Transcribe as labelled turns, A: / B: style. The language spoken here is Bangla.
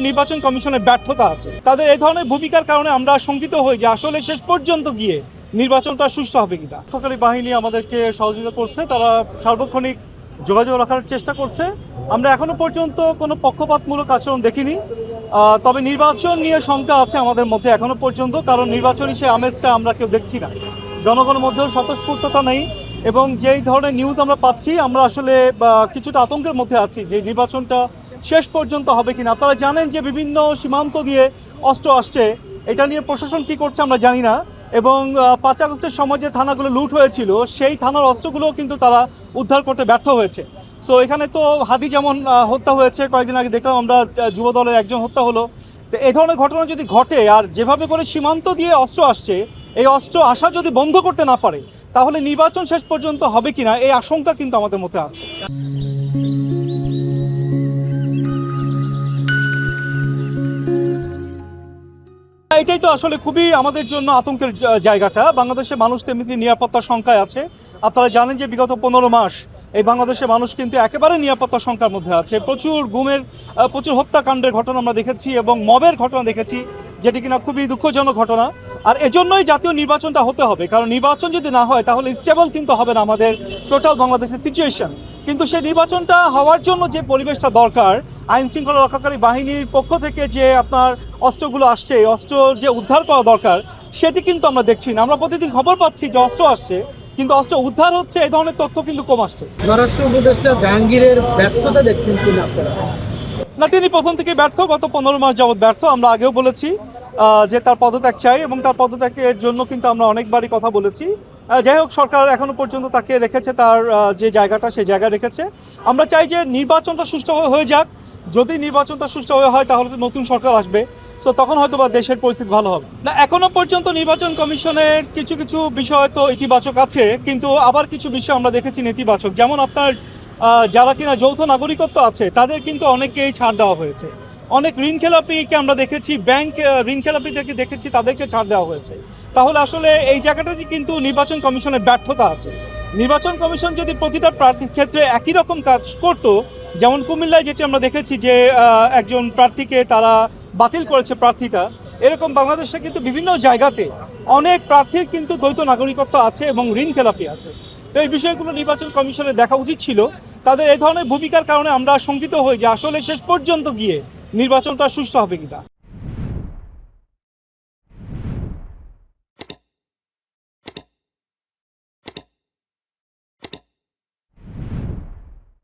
A: নির্বাচন কমিশনের ব্যর্থতা আছে। তাদের এই ধরনের ভূমিকার কারণে আমরা শঙ্কিত হই যে আসলে শেষ পর্যন্ত গিয়ে নির্বাচনটা সুষ্ঠু হবে কিনা। সরকারি বাহিনী আমাদেরকে সহযোগিতা করছে, তারা সার্বক্ষণিক যোগাযোগ রাখার চেষ্টা করছে। আমরা এখনো পর্যন্ত কোনো পক্ষপাতমূলক আচরণ দেখিনি, তবে নির্বাচন নিয়ে শঙ্কা আছে আমাদের মধ্যে এখনো পর্যন্ত, কারণ নির্বাচনী সে আমেজটা আমরা কেউ দেখছি না। জনগণের মধ্যেও স্বতঃস্ফূর্ততা নেই এবং যেই ধরনের নিউজ আমরা পাচ্ছি আমরা আসলে কিছুটা আতঙ্কের মধ্যে আছি যে নির্বাচনটা শেষ পর্যন্ত হবে কিনা। আপনারা জানেন যে বিভিন্ন সীমান্ত দিয়ে অস্ত্র আসছে, এটা নিয়ে প্রশাসন কি করছে আমরা জানি না। এবং 5 আগস্টের সময় যে থানাগুলো লুট হয়েছিল সেই থানার অস্ত্রগুলোও কিন্তু তারা উদ্ধার করতে ব্যর্থ হয়েছে। সো এখানে তো হাদি যেমন হত্যা হয়েছে, কয়েকদিন আগে দেখলাম আমরা যুবদলের একজন হত্যা হলো। তো এই ধরনের ঘটনা যদি ঘটে আর যেভাবে করে সীমান্ত দিয়ে অস্ত্র আসছে, এই অস্ত্র আসা যদি বন্ধ করতে না পারে তাহলে নির্বাচন শেষ পর্যন্ত হবে কিনা এই আশঙ্কা কিন্তু আমাদের মধ্যে আছে। এটাই তো আসলে খুবই আমাদের জন্য আতঙ্কের জায়গাটা। বাংলাদেশের মানুষ তেমনি নিরাপত্তার সংখ্যায় আছে। আপনারা জানেন যে বিগত 15 মাস এই বাংলাদেশের মানুষ কিন্তু একেবারে নিরাপত্তার সংখ্যার মধ্যে আছে। প্রচুর হত্যাকাণ্ডের ঘটনা আমরা দেখেছি এবং মবের ঘটনা দেখেছি, যেটি কিনা খুবই দুঃখজনক ঘটনা। আর এজন্যই জাতীয় নির্বাচনটা হতে হবে, কারণ নির্বাচন যদি না হয় তাহলে স্টেবল কিন্তু হবে না আমাদের টোটাল বাংলাদেশের সিচুয়েশন। কিন্তু সেই নির্বাচনটা হওয়ার জন্য যে পরিবেশটা দরকার, আইন শৃঙ্খলা রক্ষাকারী বাহিনীর পক্ষ থেকে যে আপনার অস্ত্রগুলো আসছে, অস্ত্র যে উদ্ধার করা দরকার সেটি কিন্তু আমরা দেখছি না। আমরা প্রতিদিন খবর পাচ্ছি যে অস্ত্র আসছে, কিন্তু অস্ত্র উদ্ধার হচ্ছে এই ধরনের তথ্য কিন্তু কম আসছে।
B: স্বরাষ্ট্র উপদেষ্টা জাহাঙ্গীরের ব্যর্থতা দেখছেন কিনা আপনারা?
A: না, তিনি প্রথম থেকে ব্যর্থ, গত 15 মাস যাবৎ ব্যর্থ। আমরা আগেও বলেছি যে তার পদত্যাগ চাই এবং তার পদত্যাগের জন্য কিন্তু আমরা অনেকবারই কথা বলেছি। যাই হোক, সরকার এখনো পর্যন্ত তাকে রেখেছে, তার যে জায়গাটা সেই জায়গায় রেখেছে। আমরা চাই যে নির্বাচনটা সুষ্ঠুভাবে হয়ে যাক। যদি নির্বাচনটা সুষ্ঠুভাবে হয় তাহলে তো নতুন সরকার আসবে, সো তখন হয়তো বা দেশের পরিস্থিতি ভালো হবে। না, এখনো পর্যন্ত নির্বাচন কমিশনের কিছু বিষয় তো ইতিবাচক আছে, কিন্তু আবার কিছু বিষয় আমরা দেখেছি নেতিবাচক। যেমন আপনার যারা কিনা যৌথ নাগরিকত্ব আছে তাদের কিন্তু অনেককেই ছাড় দেওয়া হয়েছে। অনেক ঋণখেলাপিকে আমরা দেখেছি, ব্যাংক ঋণখেলাপিদেরকে দেখেছি, তাদেরকে ছাড় দেওয়া হয়েছে। তাহলে আসলে এই জায়গাটাতে কিন্তু নির্বাচন কমিশনের ব্যর্থতা আছে। নির্বাচন কমিশন যদি প্রতিটা প্রার্থীর ক্ষেত্রে একই রকম কাজ করত, যেমন কুমিল্লায় যেটি আমরা দেখেছি যে একজন প্রার্থীকে তারা বাতিল করেছে প্রার্থীতা, এরকম বাংলাদেশে কিন্তু বিভিন্ন জায়গাতে অনেক প্রার্থীর কিন্তু দ্বৈত নাগরিকত্ব আছে এবং ঋণখেলাপি আছে। তো এই বিষয়গুলো নির্বাচন কমিশনের দেখা উচিত ছিল। তাদের এই ধরনের ভূমিকার কারণে আমরা শঙ্কিত হই যে আসলে শেষ পর্যন্ত গিয়ে নির্বাচনটা সুষ্ঠু হবে কিনা।